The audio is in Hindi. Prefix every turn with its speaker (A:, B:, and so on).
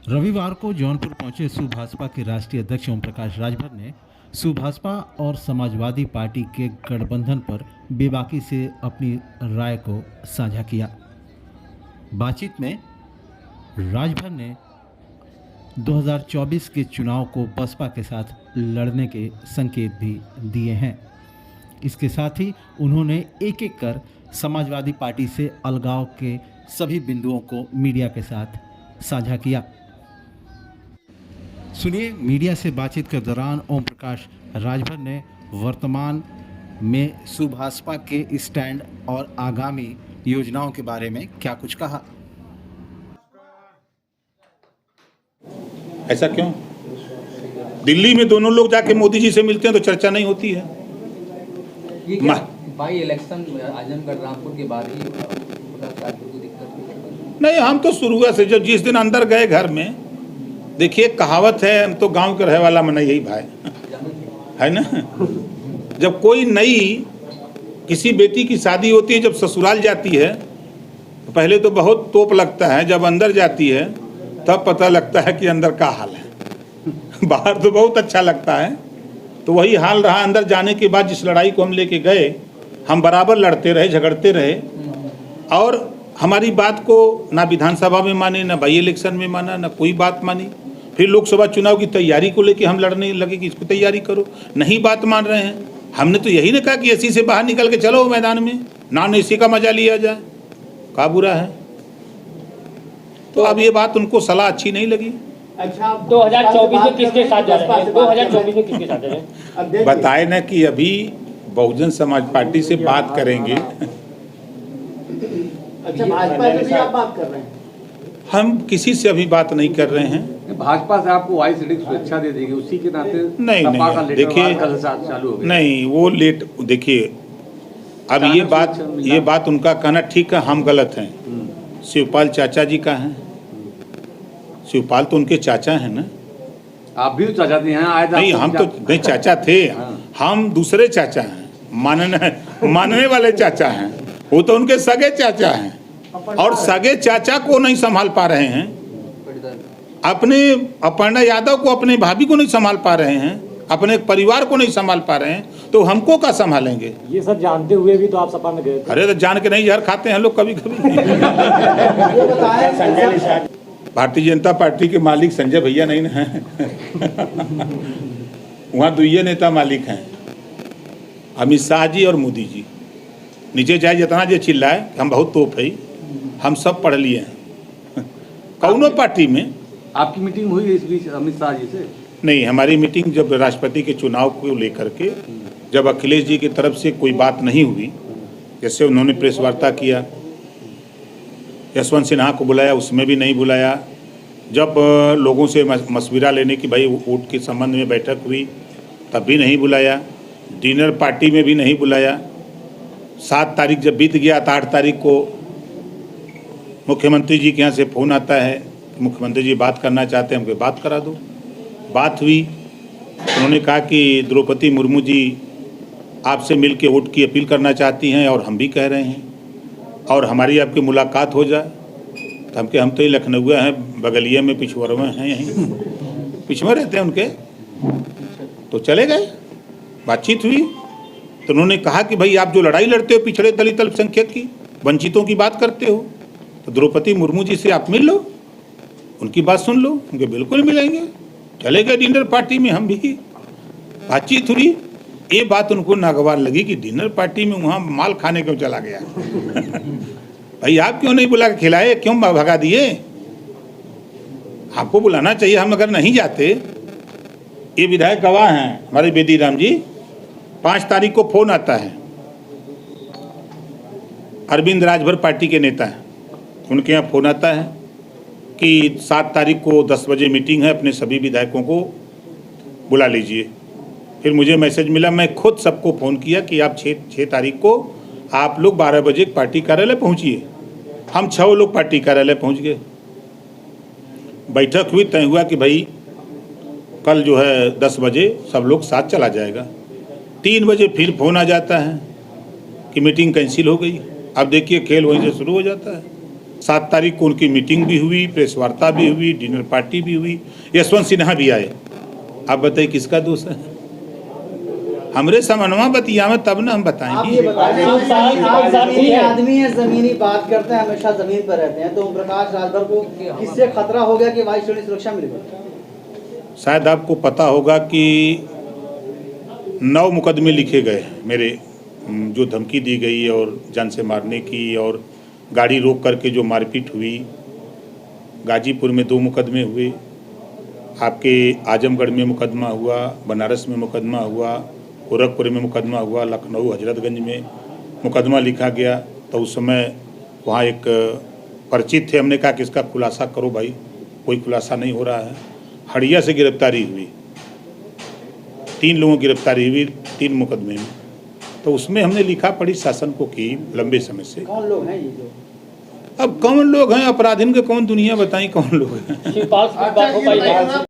A: रविवार को जौनपुर पहुंचे सुभाषपा के राष्ट्रीय अध्यक्ष ओम प्रकाश राजभर ने सुभाषपा और समाजवादी पार्टी के गठबंधन पर बेबाकी से अपनी राय को साझा किया। बातचीत में राजभर ने 2024 के चुनाव को बसपा के साथ लड़ने के संकेत भी दिए हैं। इसके साथ ही उन्होंने एक एक कर समाजवादी पार्टी से अलगाव के सभी बिंदुओं को मीडिया के साथ साझा किया। सुनिए, मीडिया से बातचीत के दौरान ओम प्रकाश राजभर ने वर्तमान में सुभाषपा के स्टैंड और आगामी योजनाओं के बारे में क्या कुछ कहा।
B: ऐसा क्यों? दिल्ली में दोनों लोग जाके मोदी जी से मिलते हैं तो चर्चा नहीं होती है।
C: ये क्या बाई इलेक्शन आजमगढ़ रामपुर के बाद ही को दिक्कत
B: नहीं, हम तो शुरू से जब जिस दिन अंदर गए घर में, देखिए कहावत है, हम तो गांव के रहे वाला मना यही भाई है ना। जब कोई नई किसी बेटी की शादी होती है, जब ससुराल जाती है तो पहले तो बहुत तोप लगता है, जब अंदर जाती है तब पता लगता है कि अंदर का हाल है। बाहर तो बहुत अच्छा लगता है, तो वही हाल रहा। अंदर जाने के बाद जिस लड़ाई को हम लेके गए, हम बराबर लड़ते रहे, झगड़ते रहे, और हमारी बात को ना विधानसभा में माने, ना बाई इलेक्शन में माना, ना कोई बात मानी। फिर लोकसभा चुनाव की तैयारी को लेके हम लड़ने लगे कि इसको तैयारी करो, नहीं बात मान रहे हैं। हमने तो यही ना कहा कि एसी से बाहर निकल के चलो मैदान में, नॉन एसी का मजा लिया जाए, क्या बुरा है। तो अब ये बात उनको सलाह अच्छी नहीं लगी।
D: अच्छा, 2024 में किसके साथ जा रहे हैं? 2024 में किसके साथ जा रहे हैं?
B: बताए ना कि अभी बहुजन समाज पार्टी से बात करेंगे।
D: अच्छा, भाजपा से भी आप बात कर रहे हैं?
B: हम किसी से अभी बात नहीं कर रहे हैं।
E: भाजपा से आपको वाई सीटिंग स्वेच्छा दे देगी, उसी के नाते
B: नहीं, देखिए
E: चालू हो गया।
B: नहीं, वो लेट, देखिए अब ये बात उनका कहना ठीक है, हम गलत हैं। शिवपाल चाचा जी का है, शिवपाल तो उनके चाचा हैं ना।
E: आप भी तो चाचा थे यहाँ आए थे?
B: नहीं, हम तो नहीं चाचा थे, हम दूसरे चाचा हैं, मानने वाले चाचा हैं। वो तो उनके सगे चाचा हैं, और सगे चाचा को नहीं संभाल पा रहे हैं, अपने अपर्णा यादव को, अपने भाभी को नहीं संभाल पा रहे हैं, अपने परिवार को नहीं संभाल पा रहे हैं, तो हमको क्या संभालेंगे?
D: ये सब जानते हुए भी तो आप सपा में गए थे।
B: अरे तो जान के नहीं, जहर खाते हैं लोग कभी कभी। भारतीय जनता पार्टी के मालिक संजय भैया नहीं है। वहाँ दुइये नेता मालिक हैं, अमित शाह जी और मोदी जी। नीचे जाए जितना जो चिल्लाए हम बहुत तोप है, हम सब पढ़ लिए हैं। कौनो पार्टी में
E: आपकी मीटिंग हुई है इस बीच अमित शाह जी से?
B: नहीं, हमारी मीटिंग जब राष्ट्रपति के चुनाव को लेकर के, जब अखिलेश जी की तरफ से कोई बात नहीं हुई, जैसे उन्होंने प्रेस वार्ता किया, यशवंत सिन्हा को बुलाया, उसमें भी नहीं बुलाया। जब लोगों से मशविरा लेने की भाई वोट के संबंध में बैठक हुई, तब भी नहीं बुलाया। डिनर पार्टी में भी नहीं बुलाया। 7 तारीख जब बीत गया, तो 8 तारीख को मुख्यमंत्री जी के यहाँ से फ़ोन आता है, मुख्यमंत्री जी बात करना चाहते हैं, हमको बात करा दो। बात हुई, उन्होंने कहा कि द्रौपदी मुर्मू जी आपसे मिल के वोट की अपील करना चाहती हैं, और हम भी कह रहे हैं, और हमारी आपकी मुलाकात हो जाए। तो हम तो ये लखनऊ हैं, बगलिए में पिछवरवा हैं, यहीं पिछवा रहते हैं उनके, तो चले गए। बातचीत हुई तो उन्होंने कहा कि भाई आप जो लड़ाई लड़ते हो पिछड़े दलित अल्पसंख्यक की, वंचितों की बात करते हो, तो द्रौपदी मुर्मू जी से आप मिल लो, उनकी बात सुन लो। उनके बिल्कुल मिलेंगे। चले गए डिनर पार्टी में, हम भी बातचीत हुई। ये बात उनको नागवार लगी कि डिनर पार्टी में वहाँ माल खाने क्यों चला गया। भाई आप क्यों नहीं बुला के खिलाए, क्यों भगा दिए? आपको बुलाना चाहिए, हम अगर नहीं जाते। ये विधायक गवाह हैं हमारे बेदी राम जी। 5 तारीख को फोन आता है, अरविंद राजभर पार्टी के नेता हैं, उनके यहाँ फ़ोन आता है कि 7 तारीख को 10 बजे मीटिंग है, अपने सभी विधायकों को बुला लीजिए। फिर मुझे मैसेज मिला, मैं खुद सबको फ़ोन किया कि आप 6 तारीख को आप लोग 12 बजे पार्टी कार्यालय पहुँचिए। हम 6 लोग पार्टी कार्यालय पहुँच गए। बैठक हुई, तय हुआ कि भाई कल जो है 10 बजे सब लोग साथ चला जाएगा। 3 बजे फिर फ़ोन आ जाता है कि मीटिंग कैंसिल हो गई। अब देखिए खेल वहीं से शुरू हो जाता है। 7 तारीख को उनकी मीटिंग भी हुई, प्रेस वार्ता भी हुई, डिनर पार्टी भी हुई, यशवंत सिन्हा भी आए। आप बताइए किसका दोष है? हमरे समन्वय बतिया में तब ना हम
F: आप ये
B: बताएंगे।
F: बताइए, आप जमीनी आदमी है, जमीनी बात करते हैं, हमेशा जमीन पर रहते हैं, तो ओम प्रकाश राजभर को किससे खतरा हो गया कि वायु सेना सुरक्षा मिल गई?
B: शायद आपको पता होगा कि 9 मुकदमे लिखे गए मेरे, जो धमकी दी गई और जान से मारने की और गाड़ी रोक करके जो मारपीट हुई। गाजीपुर में 2 मुकदमे हुए, आपके आजमगढ़ में मुकदमा हुआ, बनारस में मुकदमा हुआ, गोरखपुर में मुकदमा हुआ, लखनऊ हजरतगंज में मुकदमा लिखा गया। तो उस समय वहाँ एक परिचित थे, हमने कहा कि इसका खुलासा करो भाई, कोई खुलासा नहीं हो रहा है। हड़िया से गिरफ्तारी हुई, 3 लोगों की गिरफ्तारी हुई 3 मुकदमे में। तो उसमें हमने लिखा पढ़ी शासन को की लंबे समय से।
F: कौन लोग हैं ये जो?
B: अब कौन लोग हैं अपराधीन के, कौन दुनिया बताई कौन लोग हैं?
D: शिवपाल से बात हो पाई है?